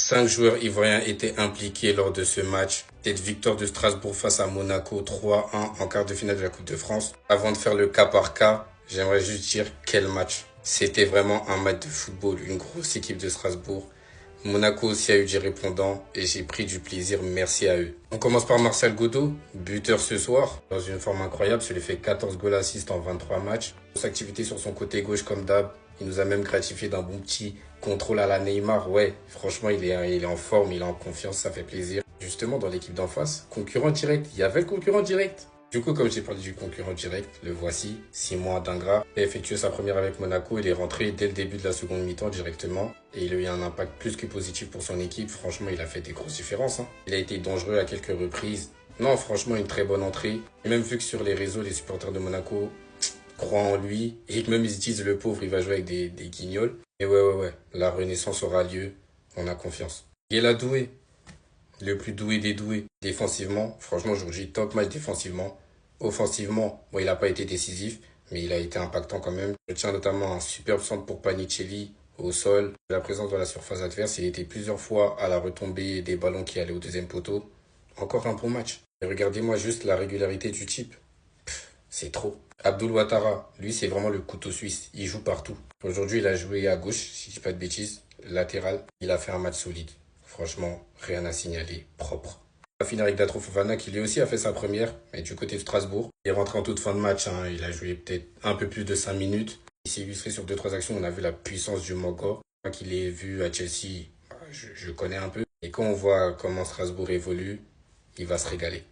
5 joueurs ivoiriens étaient impliqués lors de ce match. Cette victoire de Strasbourg face à Monaco 3-1 en quart de finale de la Coupe de France. Avant de faire le cas par cas, j'aimerais juste dire quel match. C'était vraiment un match de football, une grosse équipe de Strasbourg. Monaco aussi a eu des répondants et j'ai pris du plaisir, merci à eux. On commence par Martial Godot, buteur ce soir, dans une forme incroyable, il fait 14 goals assists en 23 matchs. Grosse activité sur son côté gauche comme d'hab, il nous a même gratifié d'un bon petit contrôle à la Neymar. Ouais, franchement il est en forme, il est en confiance, ça fait plaisir. Justement dans l'équipe d'en face, concurrent direct, il y avait le concurrent direct. Du coup, comme j'ai parlé du concurrent direct, le voici, Simon Adingra. Il a effectué sa première avec Monaco, il est rentré dès le début de la seconde mi-temps directement. Et il a eu un impact plus que positif pour son équipe. Franchement, il a fait des grosses différences. Il a été dangereux à quelques reprises. Non, franchement, une très bonne entrée. Et même vu que sur les réseaux, les supporters de Monaco croient en lui. Et que même ils se disent, le pauvre, il va jouer avec des guignols. Et ouais, la renaissance aura lieu. On a confiance. Il a doué. Le plus doué des doués. Défensivement, franchement, aujourd'hui, top match défensivement. Offensivement, bon, il n'a pas été décisif, mais il a été impactant quand même. Je tiens notamment un superbe centre pour Panicelli au sol. La présence dans la surface adverse, il était plusieurs fois à la retombée des ballons qui allaient au deuxième poteau. Encore un bon match. Et regardez-moi juste la régularité du type. C'est trop. Abdul Ouattara, lui, c'est vraiment le couteau suisse. Il joue partout. Aujourd'hui, il a joué à gauche, si je dis pas de bêtises, latéral. Il a fait un match solide. Franchement, rien à signaler, propre. On va finir avec Datro Fofana qui lui aussi a fait sa première, mais du côté de Strasbourg. Il est rentré en toute fin de match, il a joué peut-être un peu plus de 5 minutes. Il s'est illustré sur 2-3 actions, on a vu la puissance du Mogor. Moi qui l'ai vu à Chelsea, je connais un peu. Et quand on voit comment Strasbourg évolue, il va se régaler.